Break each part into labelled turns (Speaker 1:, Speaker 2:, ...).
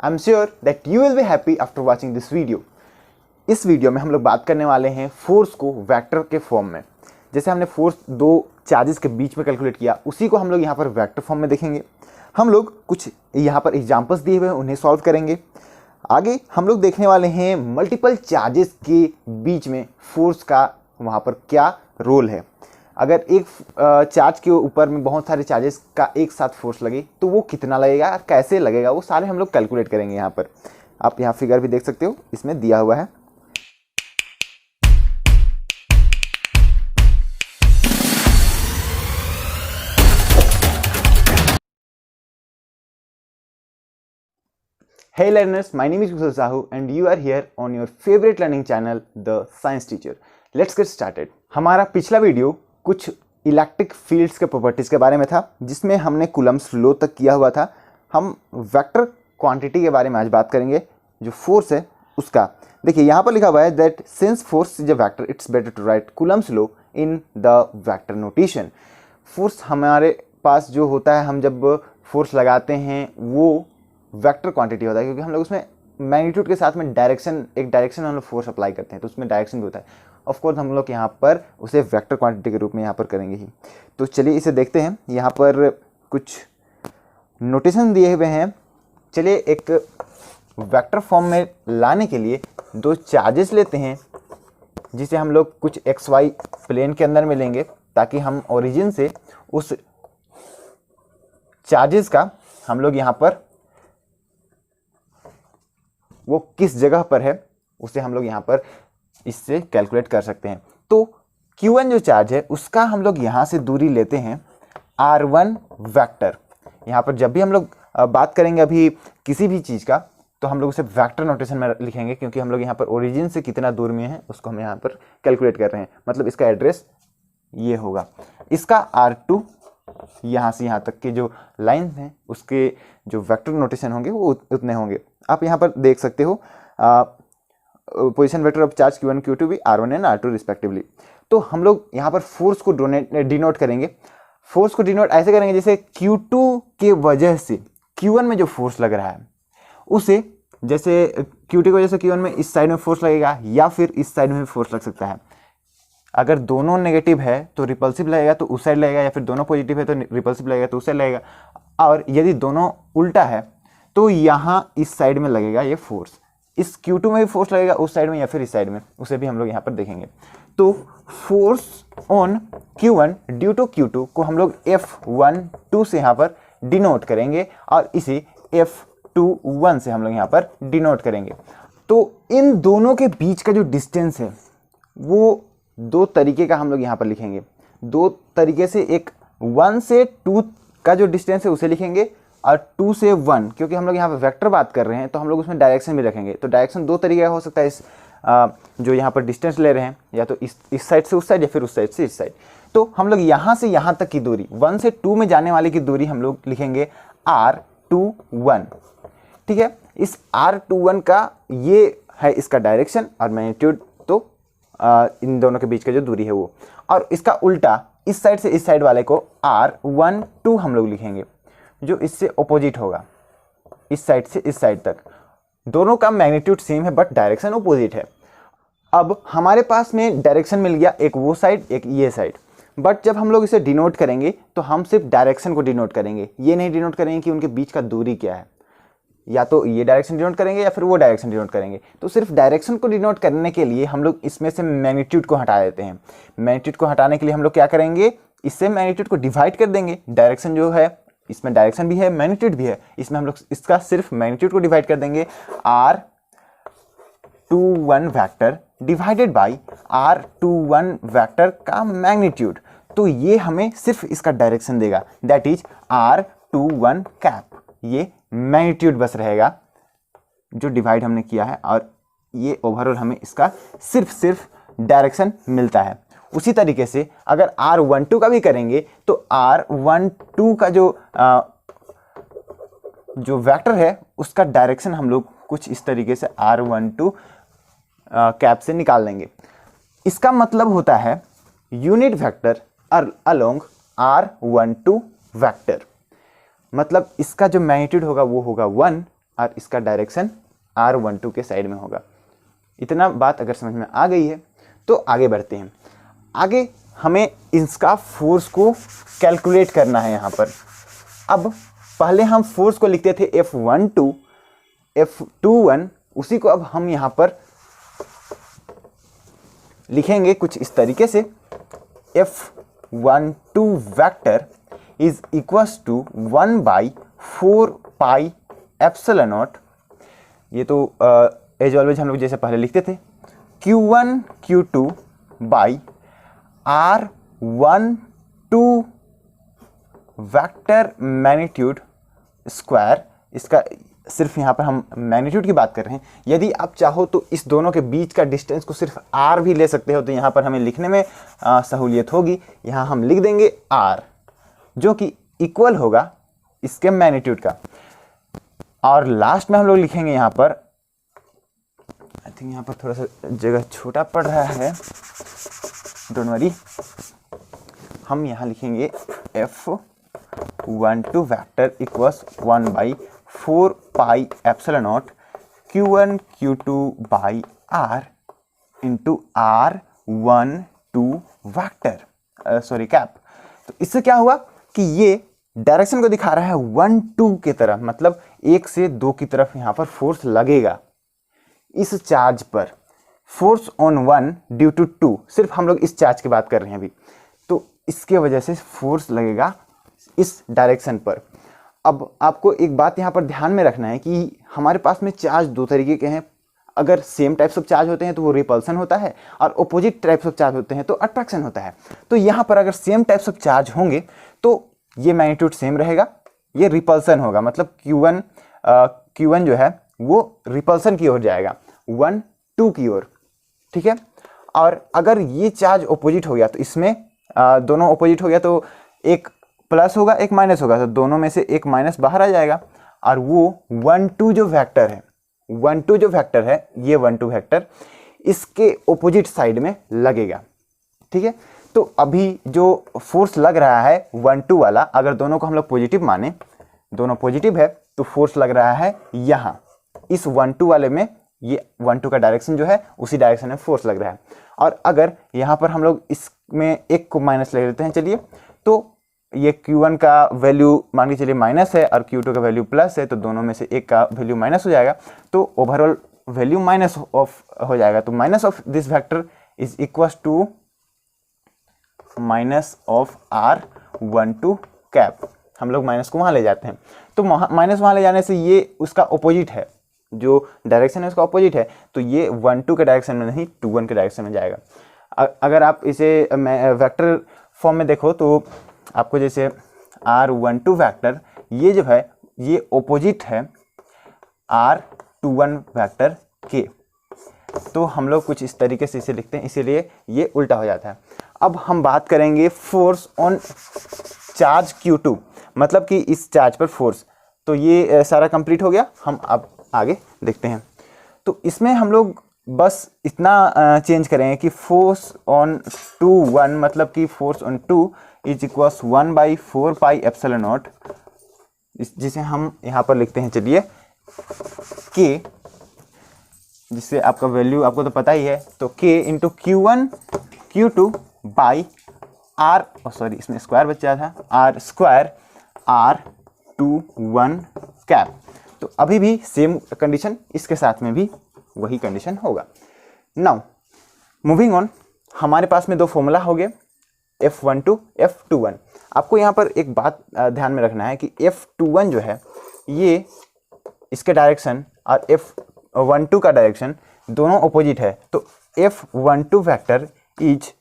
Speaker 1: I am sure that you will be happy after watching this video. इस video में हम लोग बात करने वाले हैं फोर्स को वेक्टर के फॉर्म में। जैसे हमने फोर्स दो चार्जेस के बीच में कैलकुलेट किया, उसी को हम लोग यहाँ पर वेक्टर फॉर्म में देखेंगे। हम लोग कुछ यहाँ पर एग्जाम्पल्स दिए हुए हैं, उन्हें सॉल्व करेंगे। आगे हम लोग देखने वाले हैं मल्टीपल चार्जेस के बीच में फोर्स का वहाँ पर क्या रोल है। अगर एक चार्ज के ऊपर में बहुत सारे चार्जेस का एक साथ फोर्स लगे तो वो कितना लगेगा और कैसे लगेगा, वो सारे हम लोग कैलकुलेट करेंगे। यहाँ पर आप यहाँ फिगर भी देख सकते हो, इसमें दिया हुआ है। Hey learners, my name is Kushal Sahu and you are here on your favorite learning channel, The Science Teacher. Let's get started. हमारा पिछला वीडियो कुछ इलेक्ट्रिक फील्ड्स के प्रॉपर्टीज़ के बारे में था, जिसमें हमने कूलम्ब्स लॉ तक किया हुआ था। हम वेक्टर क्वांटिटी के बारे में आज बात करेंगे, जो फोर्स है उसका। देखिए यहाँ पर लिखा हुआ है that since force is a vector it's better to write Coulomb's law in the vector notation. Force हमारे पास जो होता है, हम जब फोर्स लगाते हैं वो वेक्टर क्वांटिटी होता है, क्योंकि हम लोग उसमें मैग्नीट्यूड के साथ में एक डायरेक्शन हम लोग फोर्स अप्लाई करते हैं, तो उसमें डायरेक्शन भी होता है। ऑफ कोर्स हम लोग यहाँ पर उसे वेक्टर क्वांटिटी के रूप में यहाँ पर करेंगे ही। तो चलिए इसे देखते हैं। यहाँ पर कुछ नोटेशन दिए हुए हैं। चलिए एक वेक्टर फॉर्म में लाने के लिए दो चार्जेस लेते हैं, जिसे हम लोग कुछ एक्स वाई प्लेन के अंदर में लेंगे, ताकि हम ओरिजिन से उस चार्जेस का हम लोग यहाँ पर वो किस जगह पर है उसे हम लोग यहाँ पर इससे कैलकुलेट कर सकते हैं। तो Q1 जो चार्ज है उसका हम लोग यहाँ से दूरी लेते हैं R1 वेक्टर। यहाँ पर जब भी हम लोग बात करेंगे अभी किसी भी चीज़ का, तो हम लोग उसे वेक्टर नोटेशन में लिखेंगे, क्योंकि हम लोग यहाँ पर ओरिजिन से कितना दूर में है उसको हम यहाँ पर कैलकुलेट कर रहे हैं। मतलब इसका एड्रेस ये होगा। इसका R2 यहाँ से यहाँ तक के जो लाइन हैं उसके जो वेक्टर नोटेशन होंगे वो उतने होंगे। आप यहाँ पर देख सकते हो position vector of charge Q1 Q2 भी R1 एंड R2 रिस्पेक्टिवली। तो हम लोग यहाँ पर फोर्स को डिनोट करेंगे। फोर्स को डिनोट ऐसे करेंगे जैसे Q2 के वजह से Q1 में जो फोर्स लग रहा है उसे, जैसे Q2 की वजह से Q1 में इस साइड में फोर्स लगेगा या फिर इस साइड में फोर्स लग सकता है। अगर दोनों नेगेटिव है तो रिपल्सिव लगेगा तो उस साइड लगेगा, या फिर दोनों पॉजिटिव है तो रिपल्सिव लगेगा तो उस साइड लगेगा। और यदि दोनों उल्टा है तो यहाँ इस साइड में लगेगा ये फोर्स। इस Q2 में भी फोर्स लगेगा उस साइड में या फिर इस साइड में, उसे भी हम लोग यहाँ पर देखेंगे। तो force on Q1 due to Q2 को हम लोग F12 से यहाँ पर डिनोट करेंगे और इसे F21 से हम लोग यहाँ पर डिनोट करेंगे। तो इन दोनों के बीच का जो डिस्टेंस है वो दो तरीके का हम लोग यहाँ पर लिखेंगे। दो तरीके से, एक 1 से 2 का जो डिस्टेंस है उसे लिखेंगे, और 2 से 1, क्योंकि हम लोग यहाँ पर वेक्टर बात कर रहे हैं तो हम लोग उसमें डायरेक्शन भी रखेंगे। तो डायरेक्शन दो तरीके का हो सकता है। इस जो यहाँ पर डिस्टेंस ले रहे हैं, या तो इस साइड से उस साइड या फिर उस साइड से इस साइड। तो हम लोग यहाँ से यहाँ तक की दूरी, 1 से 2 में जाने वाली की दूरी हम लोग लिखेंगे R21। ठीक है, इस R21 का ये है इसका डायरेक्शन, और मैग्नीट्यूड तो इन दोनों के बीच का जो दूरी है वो। और इसका उल्टा इस साइड से इस साइड वाले को R12 हम लोग लिखेंगे, जो इससे ऑपोजिट होगा, इस साइड से इस साइड तक। दोनों का मैग्नीट्यूड सेम है बट डायरेक्शन ऑपोजिट है। अब हमारे पास में डायरेक्शन मिल गया, एक वो साइड एक ये साइड। बट जब हम लोग इसे डिनोट करेंगे तो हम सिर्फ डायरेक्शन को डिनोट करेंगे, ये नहीं डिनोट करेंगे कि उनके बीच का दूरी क्या है। या तो ये डायरेक्शन डिनोट करेंगे या फिर वो डायरेक्शन डिनोट करेंगे। तो सिर्फ डायरेक्शन को डिनोट करने के लिए हम लोग इसमें से मैग्नीट्यूड को हटा देते हैं। मैग्नीट्यूड को हटाने के लिए हम लोग क्या करेंगे, इससे मैग्नीट्यूड को डिवाइड कर देंगे। डायरेक्शन जो है इसमें डायरेक्शन भी है मैग्नीट्यूड भी है, इसमें हम लोग इसका सिर्फ मैग्नीट्यूड को डिवाइड कर देंगे। R21 vector divided by R21 vector का मैग्नीट्यूड। तो ये हमें सिर्फ इसका डायरेक्शन देगा, दैट इज R21 कैप। ये मैग्नीट्यूड बस रहेगा जो डिवाइड हमने किया है, और ये ओवरऑल हमें इसका सिर्फ डायरेक्शन मिलता है। उसी तरीके से अगर R12 का भी करेंगे तो R12 का जो वेक्टर है उसका डायरेक्शन हम लोग कुछ इस तरीके से R12 कैप से निकाल लेंगे। इसका मतलब होता है unit vector along R12 vector. मतलब इसका जो मैग्नीट्यूड होगा वो होगा 1 और इसका डायरेक्शन R12 के साइड में होगा। इतना बात अगर समझ में आ गई है तो आगे बढ़ते हैं। आगे हमें इसका फोर्स को कैलकुलेट करना है यहाँ पर। अब पहले हम फोर्स को लिखते थे F12 F21, उसी को अब हम यहाँ पर लिखेंगे कुछ इस तरीके से, F12 vector is equals to 1/4 pi epsilon naught. ये तो एज ऑलवेज हम लोग जैसे पहले लिखते थे, Q1 Q2 by R12 vector magnitude square. इसका सिर्फ यहाँ पर हम मैग्नीट्यूड की बात कर रहे हैं। यदि आप चाहो तो इस दोनों के बीच का डिस्टेंस को सिर्फ R भी ले सकते हो, तो यहाँ पर हमें लिखने में सहूलियत होगी। यहाँ हम लिख देंगे R, जो कि इक्वल होगा इसके मैग्नीट्यूड का। और लास्ट में हम लोग लिखेंगे यहाँ पर, आई थिंक यहाँ पर थोड़ा सा जगह छोटा पड़ रहा है, डोंट वरी, हम यहाँ लिखेंगे F12 vector equals 1/4 pi epsilon naught Q1 Q2 by R into R12 vector cap. तो इससे क्या हुआ कि ये डायरेक्शन को दिखा रहा है 1 2 की तरफ, मतलब 1 से 2 की तरफ यहाँ पर फोर्स लगेगा इस चार्ज पर। फोर्स ऑन 1 ड्यू टू 2, सिर्फ हम लोग इस चार्ज की बात कर रहे हैं अभी, तो इसके वजह से फोर्स लगेगा इस डायरेक्शन पर। अब आपको एक बात यहाँ पर ध्यान में रखना है कि हमारे पास में चार्ज दो तरीके के हैं। अगर सेम टाइप्स ऑफ चार्ज होते हैं तो वो रिपल्सन होता है, और अपोजिट टाइप्स ऑफ चार्ज होते हैं तो अट्रैक्शन होता है। तो यहाँ पर अगर सेम टाइप्स ऑफ चार्ज होंगे तो ये मैग्नीट्यूड सेम रहेगा, ये रिपल्सन होगा, मतलब Q1 जो है वो रिपल्सन की ओर जाएगा, 1 2 की ओर, ठीक है। और अगर ये चार्ज अपोजिट हो गया तो इसमें दोनों अपोजिट हो गया तो एक प्लस होगा एक माइनस होगा, तो दोनों में से एक माइनस बाहर आ जाएगा, और वो 1 2 जो वेक्टर है, 1 2 जो वेक्टर है, ये 1 2 वेक्टर इसके अपोजिट साइड में लगेगा, ठीक है। तो अभी जो फोर्स लग रहा है 1 2 वाला, अगर दोनों को हम लोग पॉजिटिव माने, दोनों पॉजिटिव है, तो फोर्स लग रहा है यहाँ इस 1 2 वाले में। ये 1 2 का डायरेक्शन जो है उसी डायरेक्शन में फोर्स लग रहा है। और अगर यहाँ पर हम लोग इसमें एक को माइनस ले लेते हैं, चलिए, तो ये Q1 का वैल्यू मान के चलिए माइनस है और Q2 का वैल्यू प्लस है, तो दोनों में से एक का वैल्यू माइनस हो जाएगा, तो ओवरऑल वैल्यू माइनस ऑफ हो जाएगा। तो minus of this vector is equal to minus of R12 cap. हम लोग माइनस को वहाँ ले जाते हैं, तो माइनस वहाँ ले जाने से ये उसका अपोजिट है, जो डायरेक्शन है उसका अपोजिट है, तो ये 1 2 के डायरेक्शन में नहीं 2 1 के डायरेक्शन में जाएगा। अगर आप इसे वेक्टर फॉर्म में देखो तो आपको जैसे R12 वेक्टर ये जो है ये अपोजिट है R21 वेक्टर के, तो हम लोग कुछ इस तरीके से इसे लिखते हैं, इसीलिए ये उल्टा हो जाता है। अब हम बात करेंगे फोर्स ऑन चार्ज Q2, मतलब कि इस चार्ज पर फोर्स। तो ये सारा कंप्लीट हो गया, हम अब आगे देखते हैं। तो इसमें हम लोग बस इतना चेंज करेंगे कि फोर्स ऑन 2 1, मतलब कि force on 2 is equals 1/4 pi epsilon not, जिसे हम यहाँ पर लिखते हैं, चलिए, K, जिससे आपका वैल्यू आपको तो पता ही है, तो K into Q1 Q2 by R, sorry इसमें स्क्वायर बचा था, R स्क्वायर R21 कैप। तो अभी भी सेम कंडीशन, इसके साथ में भी वही कंडीशन होगा। नाउ मूविंग ऑन, हमारे पास में दो फॉर्मूला हो गए, F12 F21। आपको यहाँ पर एक बात ध्यान में रखना है कि F21 जो है ये इसके डायरेक्शन और F12 का डायरेक्शन दोनों अपोजिट है, तो F12 vector is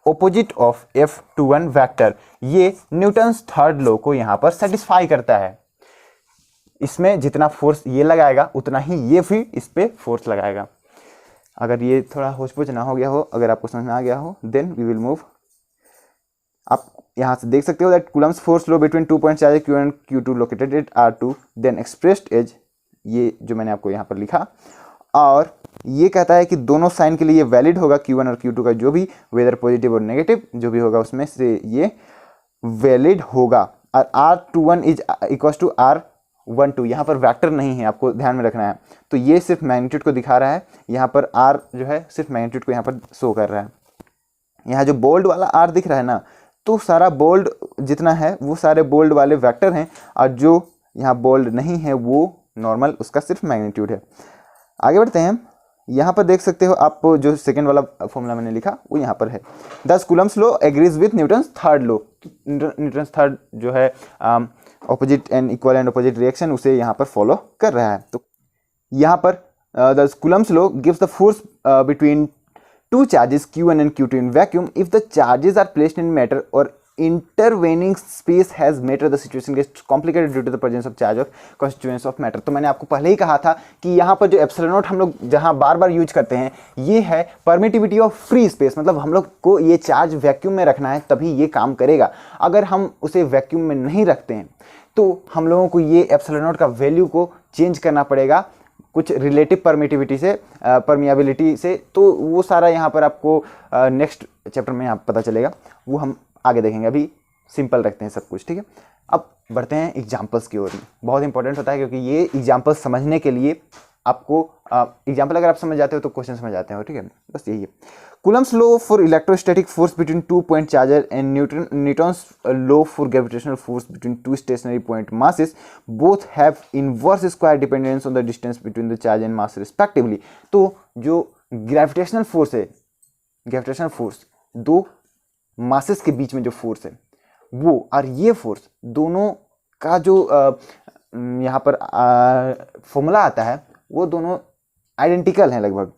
Speaker 1: opposite of F21 vector. ये न्यूटन्स थर्ड लॉ को यहाँ पर सेटिस्फाई करता है। इसमें जितना फोर्स ये लगाएगा उतना ही ये भी इस पे फोर्स लगाएगा। अगर ये थोड़ा होच-पोच ना हो गया हो, अगर आपको समझ में आ गया हो, देन वी विल मूव। आप यहाँ से देख सकते हो that Coulomb's force law between 2 point charge Q1 and Q2 located at R2 then expressed as, ये जो मैंने आपको यहाँ पर लिखा, और ये कहता है कि दोनों साइन के लिए ये वैलिड होगा, Q1 और Q2 का जो भी वेदर पॉजिटिव और नेगेटिव जो भी होगा उसमें से ये वैलिड होगा। और R21 is equal to R 1 2, यहाँ पर वेक्टर नहीं है, आपको ध्यान में रखना है। तो ये सिर्फ मैग्नीट्यूड को दिखा रहा है, यहाँ पर r जो है सिर्फ मैग्नीट्यूड को यहाँ पर शो कर रहा है। यहाँ जो बोल्ड वाला r दिख रहा है ना, तो सारा बोल्ड जितना है वो सारे बोल्ड वाले वेक्टर हैं, और जो यहाँ बोल्ड नहीं है वो नॉर्मल उसका सिर्फ मैग्नीट्यूड है। आगे बढ़ते हैं, यहाँ पर देख सकते हो आप जो सेकेंड वाला फॉर्मूला मैंने लिखा वो यहाँ पर है। दस Coulomb's law agrees with Newton's third law. Newton's third जो है opposite and equal and opposite reaction, उसे यहाँ पर फॉलो कर रहा है। तो यहाँ पर the Coulomb's law gives the force between two charges q1 and q2 in vacuum. If the charges are placed in matter or intervening space has matter, the situation gets complicated due to the presence of charge of constituents of matter. तो मैंने आपको पहले ही कहा था कि यहाँ पर जो एप्सिलॉन नॉट हम लोग जहाँ बार बार यूज करते हैं, ये है परमिटिविटी ऑफ फ्री स्पेस। मतलब हम लोग को ये चार्ज वैक्यूम में रखना है तभी ये काम करेगा। अगर हम उसे वैक्यूम में नहीं रखते हैं तो हम लोगों को ये एप्सिलॉन नॉट का वैल्यू को चेंज करना पड़ेगा कुछ रिलेटिव परमिटिविटी से, परमिएबिलिटी से। तो वो सारा यहाँ पर आपको नेक्स्ट चैप्टर में यहाँ पता चलेगा, वो हम आगे देखेंगे। अभी सिंपल रखते हैं सब कुछ, ठीक है। अब बढ़ते हैं एग्जांपल्स की ओर। बहुत इंपॉर्टेंट होता है क्योंकि ये एग्जांपल्स समझने के लिए आपको एग्जांपल अगर आप समझ जाते हो तो क्वेश्चन समझ जाते हो, ठीक है। बस यही है। Coulomb's law for electrostatic force between 2 point charger and Newton's law for gravitational force between 2 stationary point masses both have inverse square dependence on the distance between the charge and mass respectively। तो जो gravitational force है, gravitational force दो masses के बीच में जो force है वो, और ये फोर्स दोनों का जो यहाँ पर फॉर्मूला आता है वो दोनों आइडेंटिकल हैं लगभग।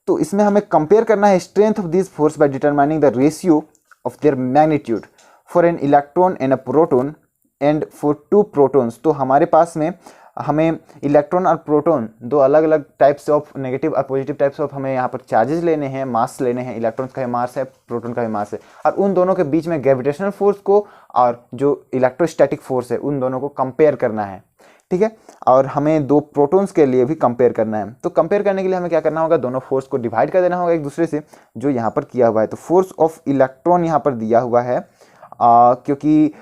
Speaker 1: तो इसमें हमें कंपेयर करना है strength of this force by determining the ratio of their magnitude for an electron and a proton and for two protons. तो हमारे पास में हमें इलेक्ट्रॉन और प्रोटॉन दो अलग अलग टाइप्स ऑफ नेगेटिव और पॉजिटिव टाइप्स ऑफ हमें यहाँ पर चार्जेस लेने हैं, मास लेने हैं। इलेक्ट्रॉन्स का भी मास है, प्रोटॉन का भी मास है, और उन दोनों के बीच में ग्रेविटेशनल फोर्स को और जो इलेक्ट्रोस्टैटिक फोर्स है उन दोनों को कंपेयर करना है, ठीक है। और हमें दो प्रोटॉन्स के लिए भी कंपेयर करना है। तो कंपेयर करने के लिए हमें क्या करना होगा, दोनों फोर्स को डिवाइड कर देना होगा एक दूसरे से, जो यहाँ पर किया हुआ है। तो फोर्स ऑफ इलेक्ट्रॉन यहाँ पर दिया हुआ है, क्योंकि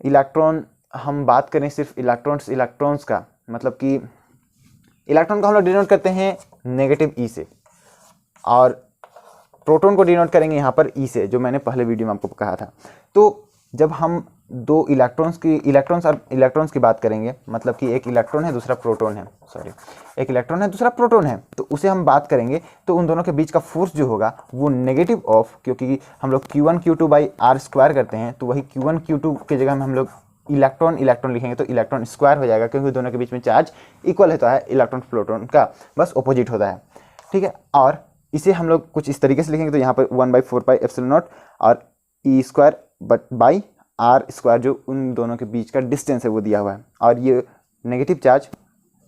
Speaker 1: इलेक्ट्रॉन हम बात करें सिर्फ इलेक्ट्रॉन्स का, मतलब कि इलेक्ट्रॉन को हम लोग डिनोट करते हैं नेगेटिव ई से, और प्रोटॉन को डिनोट करेंगे यहाँ पर ई से, जो मैंने पहले वीडियो में आपको कहा था। तो जब हम दो इलेक्ट्रॉन्स की बात करेंगे, मतलब कि एक इलेक्ट्रॉन है दूसरा प्रोटॉन है, एक इलेक्ट्रॉन है दूसरा प्रोटॉन है, तो उसे हम बात करेंगे तो उन दोनों के बीच का फोर्स जो होगा वो नेगेटिव ऑफ, क्योंकि हम लोग Q1 Q2 by r square करते हैं, तो वही Q1 Q2 के जगह में हम लोग इलेक्ट्रॉन लिखेंगे तो इलेक्ट्रॉन स्क्वायर हो जाएगा, क्योंकि दोनों के बीच में चार्ज इक्वल होता है, इलेक्ट्रॉन प्रोटॉन का बस ऑपोजिट होता है, ठीक है। और इसे हम लोग कुछ इस तरीके से लिखेंगे, तो यहाँ पर 1/4 पाई एप्सिलॉन नॉट और e square but by r square, जो उन दोनों के बीच का डिस्टेंस है वो दिया हुआ है। और ये नेगेटिव चार्ज,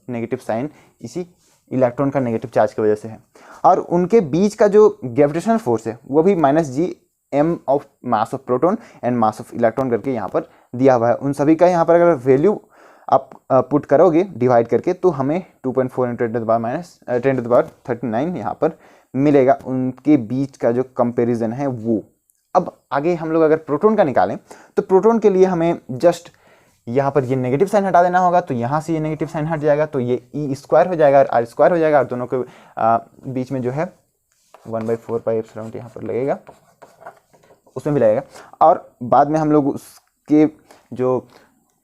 Speaker 1: नेगेटिव साइन इसी इलेक्ट्रॉन का नेगेटिव चार्ज की वजह से है। और उनके बीच का जो ग्रेविटेशनल फोर्स है वो भी -gm of mass of proton and mass of electron करके यहाँ पर दिया हुआ है। उन सभी का यहाँ पर अगर वैल्यू आप पुट करोगे डिवाइड करके, तो हमें 2.4 × 10⁻39 यहाँ पर मिलेगा, उनके बीच का जो कंपेरिजन है वो। अब आगे हम लोग अगर प्रोटॉन का निकालें तो प्रोटॉन के लिए हमें जस्ट यहाँ पर ये नेगेटिव साइन हटा देना होगा, तो यहाँ से ये नेगेटिव साइन हट जाएगा, तो ये ई स्क्वायर हो जाएगा और आर स्क्वायर हो जाएगा, और दोनों के बीच में जो है 1/4 पाई एप्सिलॉन यहाँ पर लगेगा, उसमें भी लगेगा। और बाद में हम लोग उसके जो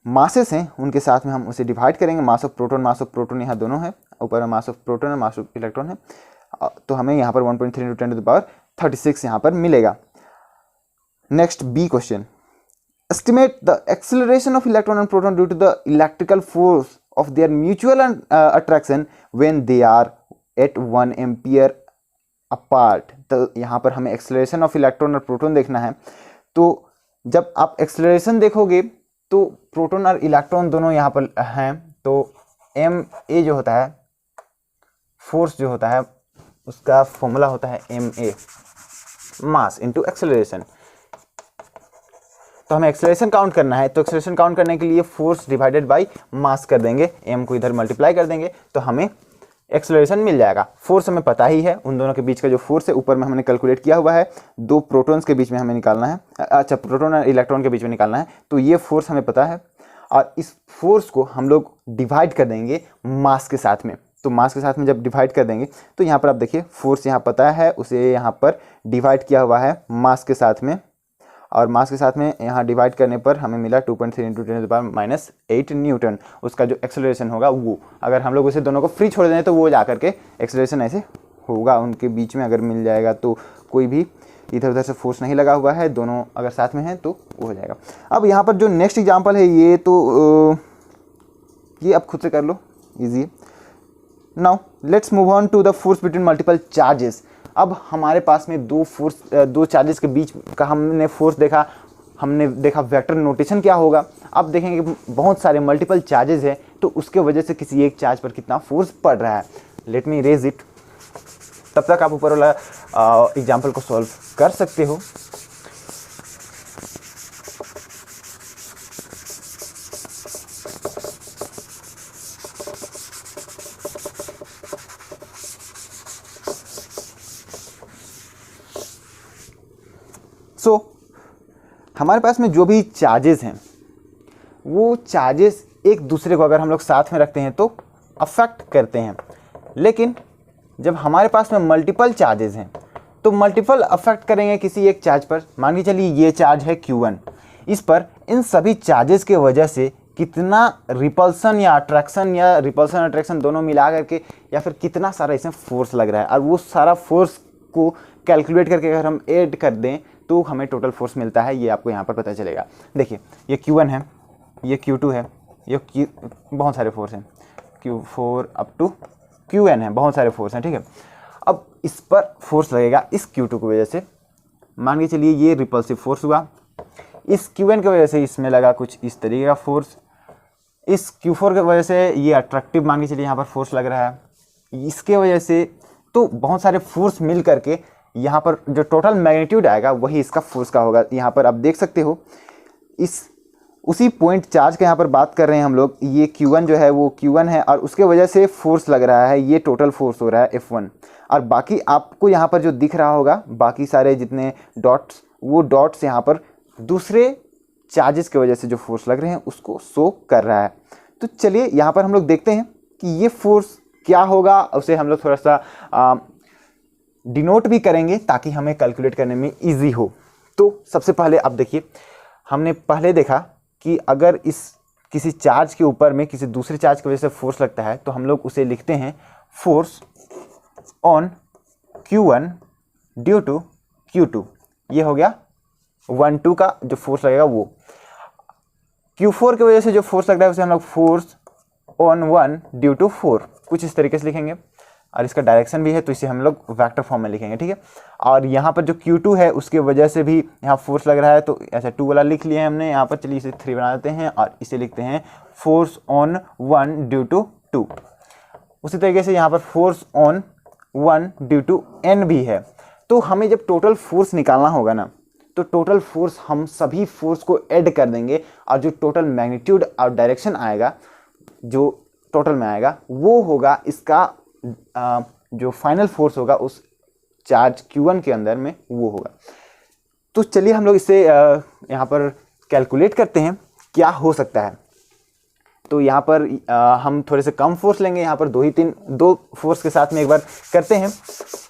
Speaker 1: मासेस हैं उनके साथ में हम उसे डिवाइड करेंगे। मास ऑफ प्रोटॉन यहाँ दोनों है, ऊपर मास ऑफ प्रोटॉन और मास ऑफ इलेक्ट्रॉन है, तो हमें यहाँ पर 1.3 × 10⁻36 यहाँ पर मिलेगा। Next B question, estimate the acceleration of electron and proton due to the electrical force of their mutual attraction when they are at 1 ampere apart. तो यहाँ पर हमें एक्सेलरेशन ऑफ इलेक्ट्रॉन और प्रोटॉन देखना है। तो जब आप एक्सेलरेशन देखोगे तो प्रोटॉन और इलेक्ट्रॉन दोनों यहाँ पर हैं, तो एम ए जो होता है, फोर्स जो होता है उसका फॉर्मूला होता है ma, मास इंटू एक्सेलरेशन। तो हमें एक्सेलरेशन काउंट करना है, तो एक्सेलरेशन काउंट करने के लिए फोर्स डिवाइडेड बाय मास कर देंगे, m को इधर मल्टीप्लाई कर देंगे, तो हमें एक्सेलरेशन मिल जाएगा। फोर्स हमें पता ही है, उन दोनों के बीच का जो फोर्स है ऊपर में हमने कैलकुलेट किया हुआ है, दो प्रोटॉन्स के बीच में हमें निकालना है, अच्छा प्रोटॉन और इलेक्ट्रॉन के बीच में निकालना है, तो ये फोर्स हमें पता है। और इस फोर्स को हम लोग डिवाइड कर देंगे मास के साथ में। तो मास के साथ में जब डिवाइड कर देंगे तो यहाँ पर आप देखिए फोर्स यहाँ पता है, उसे यहाँ पर डिवाइड किया हुआ है मास के साथ में, और मास के साथ में यहाँ डिवाइड करने पर हमें मिला 2.3 × 10⁻⁸ न्यूटन। उसका जो एक्सेलरेशन होगा वो, अगर हम लोग उसे दोनों को फ्री छोड़ दें तो वो जा करके एक्सेलरेशन ऐसे होगा, उनके बीच में अगर मिल जाएगा तो कोई भी इधर उधर से फोर्स नहीं लगा हुआ है, दोनों अगर साथ में हैं तो वो हो जाएगा। अब यहाँ पर जो नेक्स्ट एग्जाम्पल है ये तो ये आप खुद से कर लो, ईजी है। Now let's move on to the force between multiple charges. अब हमारे पास में दो चार्जेस के बीच का हमने फोर्स देखा, हमने देखा वेक्टर नोटेशन क्या होगा। अब देखेंगे बहुत सारे मल्टीपल चार्जेस हैं तो उसके वजह से किसी एक चार्ज पर कितना फोर्स पड़ रहा है। Let me raise it. तब तक आप ऊपर वाला एग्जाम्पल को सॉल्व कर सकते हो। हमारे पास में जो भी चार्जेस हैं वो चार्जेस एक दूसरे को अगर हम लोग साथ में रखते हैं तो अफेक्ट करते हैं, लेकिन जब हमारे पास में मल्टीपल चार्जेस हैं तो मल्टीपल अफेक्ट करेंगे किसी एक चार्ज पर। मान के चलिए ये चार्ज है Q1, इस पर इन सभी चार्जेस के वजह से कितना रिपल्सन या अट्रैक्शन दोनों मिला करके या फिर कितना सारा इसमें फोर्स लग रहा है, और वो सारा फोर्स को कैलकुलेट करके अगर हम ऐड कर दें तो हमें टोटल फोर्स मिलता है। ये आपको यहाँ पर पता चलेगा। देखिए ये Q1 है, ये Q2 है, ये बहुत सारे फोर्स हैं, Q4 अप टू Qn है, बहुत सारे फोर्स हैं, ठीक है। अब इस पर फोर्स लगेगा इस Q2 की वजह से। मान के चलिए ये रिपल्सिव फोर्स हुआ, इस Qn की वजह से इसमें लगा कुछ इस तरीके का फोर्स, इस Q4 की वजह से ये अट्रैक्टिव मान के चलिए यहाँ पर फोर्स लग रहा है, इसके वजह से तो बहुत सारे फोर्स मिल करके यहाँ पर जो टोटल मैग्नीट्यूड आएगा वही इसका फोर्स का होगा। यहाँ पर आप देख सकते हो इस उसी पॉइंट चार्ज के यहाँ पर बात कर रहे हैं हम लोग। ये Q1 जो है वो Q1 है और उसके वजह से फोर्स लग रहा है, ये टोटल फोर्स हो रहा है F1। और बाकी आपको यहाँ पर जो दिख रहा होगा बाकी सारे जितने डॉट्स, वो डॉट्स यहाँ पर दूसरे चार्जेस की वजह से जो फोर्स लग रहे हैं उसको शो कर रहा है। तो चलिए यहाँ पर हम लोग देखते हैं कि ये फोर्स क्या होगा, उसे हम लोग थोड़ा सा डिनोट भी करेंगे ताकि हमें कैलकुलेट करने में इजी हो। तो सबसे पहले आप देखिए, हमने पहले देखा कि अगर इस किसी चार्ज के ऊपर में किसी दूसरे चार्ज की वजह से फोर्स लगता है तो हम लोग उसे लिखते हैं force on Q1 due to Q2। ये हो गया 1-2 का जो फोर्स लगेगा वो। Q4 की वजह से जो फोर्स लग रहा है उसे हम लोग फोर्स ऑन 1 ड्यू टू 4 कुछ इस तरीके से लिखेंगे, और इसका डायरेक्शन भी है तो इसे हम लोग वेक्टर फॉर्म में लिखेंगे, ठीक है। और यहाँ पर जो Q2 है उसके वजह से भी यहाँ फोर्स लग रहा है तो ऐसा 2 वाला लिख लिया है हमने यहाँ पर। चलिए इसे 3 बना देते हैं और इसे लिखते हैं फोर्स ऑन 1 ड्यू टू 2। उसी तरीके से यहाँ पर force on 1 due to n भी है। तो हमें जब टोटल फोर्स निकालना होगा ना तो टोटल फोर्स हम सभी फोर्स को ऐड कर देंगे और जो टोटल मैग्नीट्यूड और डायरेक्शन आएगा जो टोटल में आएगा वो होगा इसका जो फाइनल फोर्स होगा उस चार्ज Q1 के अंदर में वो होगा। तो चलिए हम लोग इसे यहाँ पर कैलकुलेट करते हैं क्या हो सकता है। तो यहाँ पर हम थोड़े से कम फोर्स लेंगे, यहाँ पर दो फोर्स के साथ में एक बार करते हैं,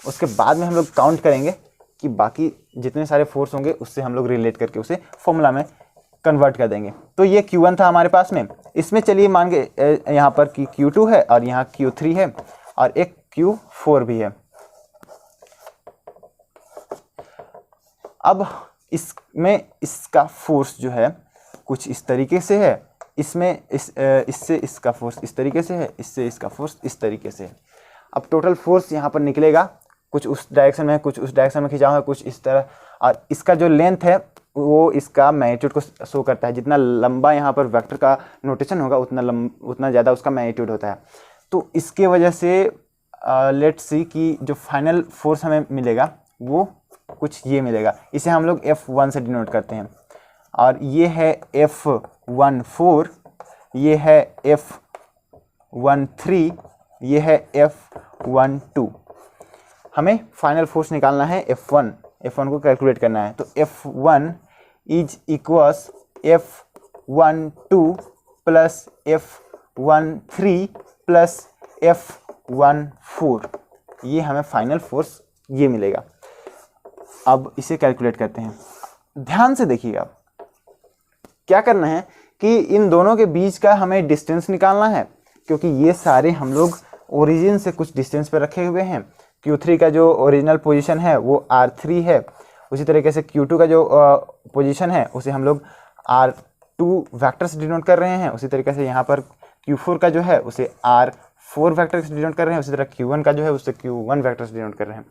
Speaker 1: उसके बाद में हम लोग काउंट करेंगे कि बाकी जितने सारे फोर्स होंगे उससे हम लोग रिलेट करके उसे फॉर्मूला में कन्वर्ट कर देंगे। तो ये Q1 था हमारे पास में, इसमें चलिए मान के यहाँ पर कि Q2 है और यहाँ Q3 है और एक Q4 भी है। अब इसमें इसका फोर्स जो है कुछ इस तरीके से है, इसमें इससे इसका फोर्स इस तरीके से है, इससे इसका फोर्स इस तरीके से है। अब टोटल फोर्स यहाँ पर निकलेगा कुछ उस डायरेक्शन में, कुछ उस डायरेक्शन में खिंचा हुआ है, कुछ इस तरह, और इसका जो लेंथ है वो इसका मैग्नीट्यूड को शो करता है। जितना लंबा यहाँ पर वेक्टर का नोटेशन होगा उतना ज़्यादा उसका मैग्नीट्यूड होता है। तो इसके वजह से लेट्स सी कि जो फाइनल फोर्स हमें मिलेगा वो कुछ ये मिलेगा। इसे हम लोग F1 से डिनोट करते हैं, और ये है F14, ये है F13, ये है F12। हमें फाइनल फोर्स निकालना है F1 को कैलकुलेट करना है। तो F1 is equals F12 plus F13 plus F14, ये हमें फाइनल फोर्स ये मिलेगा। अब इसे कैलकुलेट करते हैं। ध्यान से देखिएगा, क्या करना है कि इन दोनों के बीच का हमें डिस्टेंस निकालना है, क्योंकि ये सारे हम लोग ओरिजिन से कुछ डिस्टेंस पे रखे हुए हैं। Q3 का जो ओरिजिनल पोजीशन है वो R3 है, उसी तरीके से Q2 का जो पोजीशन है उसे हम लोग R2 वेक्टर से डिनोट कर रहे हैं। उसी तरीके से यहाँ पर Q4 का जो है उसे R4 वेक्टर से डिनोट कर रहे हैं। उसी तरह Q1 का जो है उसे Q1 वेक्टर से डिनोट कर रहे हैं।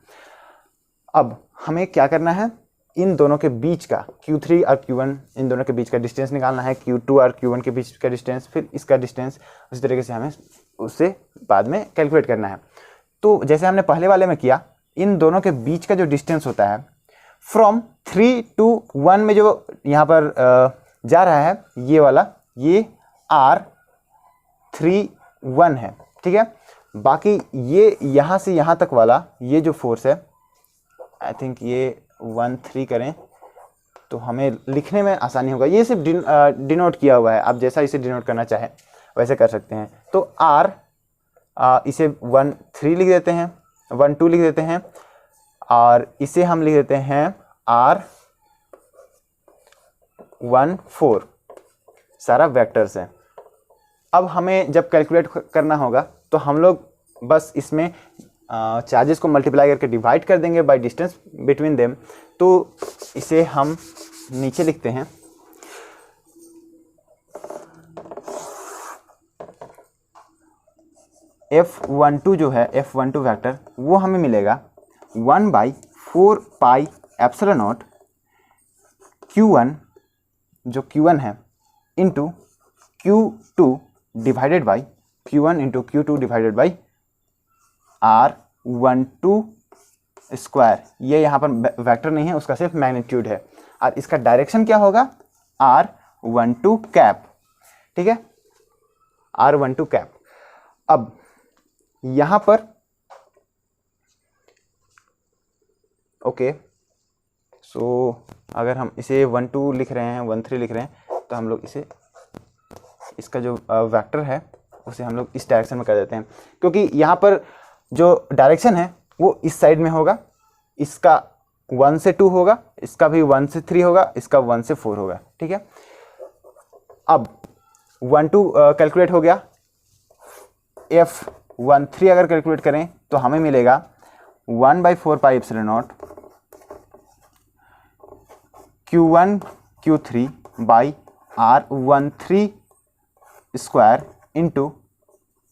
Speaker 1: अब हमें क्या करना है, इन दोनों के बीच का Q3 और Q1 इन दोनों के बीच का डिस्टेंस निकालना है, Q2 और Q1 के बीच का डिस्टेंस, फिर इसका डिस्टेंस, उसी तरीके से हमें उससे बाद में कैलकुलेट करना है। तो जैसे हमने पहले वाले में किया, इन दोनों के बीच का जो डिस्टेंस होता है फ्रॉम 3 to 1 में जो यहाँ पर जा रहा है ये वाला, ये R31 है, ठीक है। बाकी ये यहाँ से यहाँ तक वाला ये जो फोर्स है, आई थिंक ये 1-3 करें तो हमें लिखने में आसानी होगा। ये सिर्फ डिनोट किया हुआ है, आप जैसा इसे डिनोट करना चाहें वैसे कर सकते हैं। तो R इसे 1-3 लिख देते हैं, 1-2 लिख देते हैं, और इसे हम लिख देते हैं R14, सारा वेक्टर्स हैं। अब हमें जब कैलकुलेट करना होगा तो हम लोग बस इसमें चार्जेस को मल्टीप्लाई करके डिवाइड कर देंगे बाय डिस्टेंस बिटवीन देम। तो इसे हम नीचे लिखते हैं, F12 जो है, F12 वेक्टर वो हमें मिलेगा 1/4 पाई एप्सिलॉन नॉट Q1 जो Q1 है into Q2 divided by Q1 into Q2 divided by R12 square. ये यहाँ पर वेक्टर नहीं है, उसका सिर्फ मैग्नीट्यूड है, और इसका डायरेक्शन क्या होगा, R12 कैप, ठीक है, R12 कैप। अब यहाँ पर ओके, सो अगर हम इसे 1-2 लिख रहे हैं, 1-3 लिख रहे हैं, तो हम लोग इसे, इसका जो वेक्टर है उसे हम लोग इस डायरेक्शन में कर देते हैं, क्योंकि यहाँ पर जो डायरेक्शन है वो इस साइड में होगा। इसका 1 से 2 होगा, इसका भी 1 से 3 होगा, इसका 1 से 4 होगा, ठीक है। अब 1-2 कैलकुलेट हो गया। F13 अगर कैलकुलेट करें तो हमें मिलेगा 1/4 pi epsilon naught Q1 Q3 by R13 square into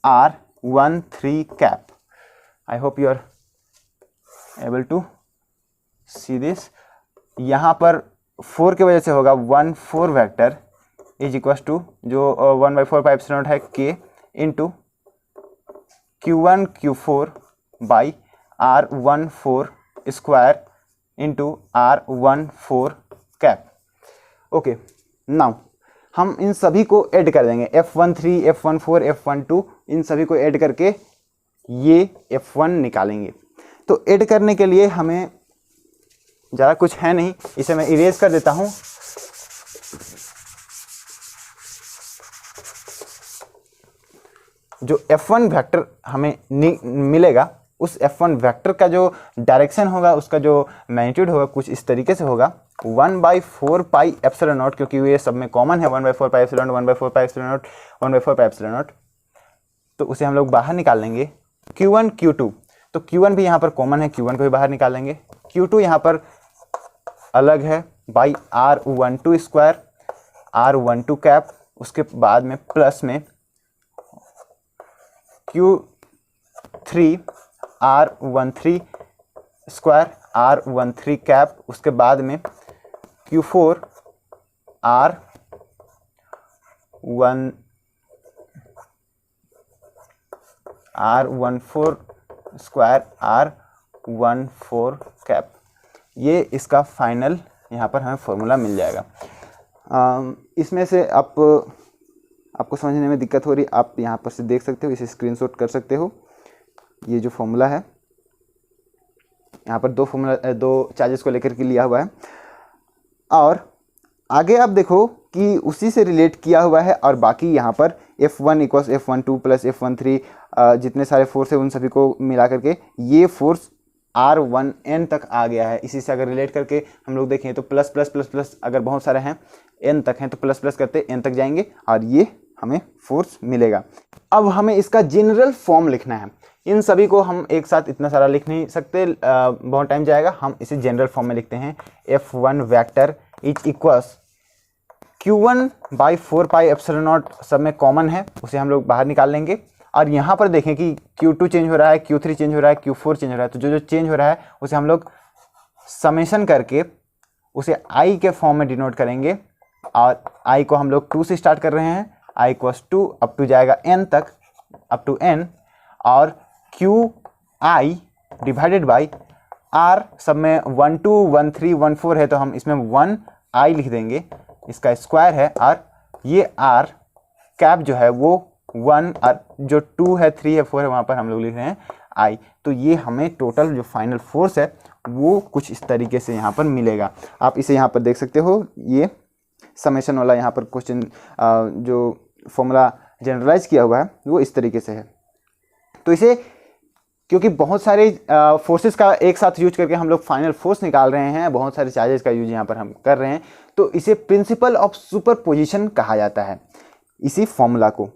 Speaker 1: R13 cap. I hope you are able to see this. यहाँ पर 4 की वजह से होगा 1-4 वेक्टर इज इक्वल टू जो 1/4 पाई एप्सिलॉन नॉट है K into Q1 Q4 by R14 square into R14 cap. Okay, now हम इन सभी को ऐड कर देंगे, F13 F14 F12 इन सभी को ऐड करके ये F1 निकालेंगे। तो ऐड करने के लिए हमें ज़्यादा कुछ है नहीं, इसे मैं इरेज कर देता हूँ। जो F1 वेक्टर हमें मिलेगा उस F1 वेक्टर का जो डायरेक्शन होगा, उसका जो मैग्नीट्यूड होगा कुछ इस तरीके से होगा 1/4 पाई एप्सिलॉन नॉट, क्योंकि ये सब में कॉमन है 1/4 pi epsilon not, 1/4 pi epsilon not, 1/4 pi epsilon not. तो उसे हम लोग बाहर निकाल लेंगे Q1 Q2, तो Q1 भी यहाँ पर कॉमन है, Q1 को भी बाहर निकाल लेंगे। Q2 यहाँ पर अलग है by R12 square, R12 cap, उसके बाद में प्लस में Q3 R13 square, R13 cap, उसके बाद में Q4 R14 square, R14 cap. ये इसका फाइनल यहाँ पर हमें फॉर्मूला मिल जाएगा। इसमें से आपको समझने में दिक्कत हो रही, आप यहाँ पर से देख सकते हो, इसे स्क्रीनशॉट कर सकते हो। ये जो फॉर्मूला है यहाँ पर दो चार्जेस को लेकर के लिया हुआ है, और आगे आप देखो कि उसी से रिलेट किया हुआ है और बाकी यहाँ पर F1 equals F12 plus F13 जितने सारे फोर्स है उन सभी को मिला करके ये फोर्स R1N तक आ गया है। इसी से अगर रिलेट करके हम लोग देखें तो प्लस प्लस प्लस प्लस अगर बहुत सारे हैं N तक हैं तो प्लस प्लस करते N तक जाएंगे और ये हमें फोर्स मिलेगा। अब हमें इसका जनरल फॉर्म लिखना है। इन सभी को हम एक साथ इतना सारा लिख नहीं सकते, बहुत टाइम जाएगा। हम इसे जनरल फॉर्म में लिखते हैं F1 vector is equals Q1 by 4 pi epsilon not, सब में कॉमन है उसे हम लोग बाहर निकाल लेंगे। और यहाँ पर देखें कि Q2 चेंज हो रहा है, Q3 चेंज हो रहा है, Q4 चेंज हो रहा है, तो जो जो चेंज हो रहा है उसे हम लोग समेशन करके उसे I के फॉर्म में डिनोट करेंगे। और I को हम लोग 2 से स्टार्ट कर रहे हैं, I इक्वल्स 2 अप टू जाएगा N तक, अप टू N, और QI डिवाइडेड बाई R, सब में 1 2 1 3 1 4 है तो हम इसमें 1I लिख देंगे, इसका स्क्वायर है। और ये R कैप जो है वो 1 और जो 2 है 3 है 4 है वहाँ पर हम लोग लिख रहे हैं I। तो ये हमें टोटल जो फाइनल फोर्स है वो कुछ इस तरीके से यहाँ पर मिलेगा। आप इसे यहाँ पर देख सकते हो, ये समेशन वाला यहाँ पर क्वेश्चन जो फॉर्मूला जनरलाइज किया हुआ है वो इस तरीके से है। तो इसे क्योंकि बहुत सारे फोर्सेस का एक साथ यूज करके हम लोग फाइनल फोर्स निकाल रहे हैं, बहुत सारे चार्जेस का यूज यहाँ पर हम कर रहे हैं, तो इसे प्रिंसिपल ऑफ सुपरपोजिशन कहा जाता है इसी फॉर्मूला को।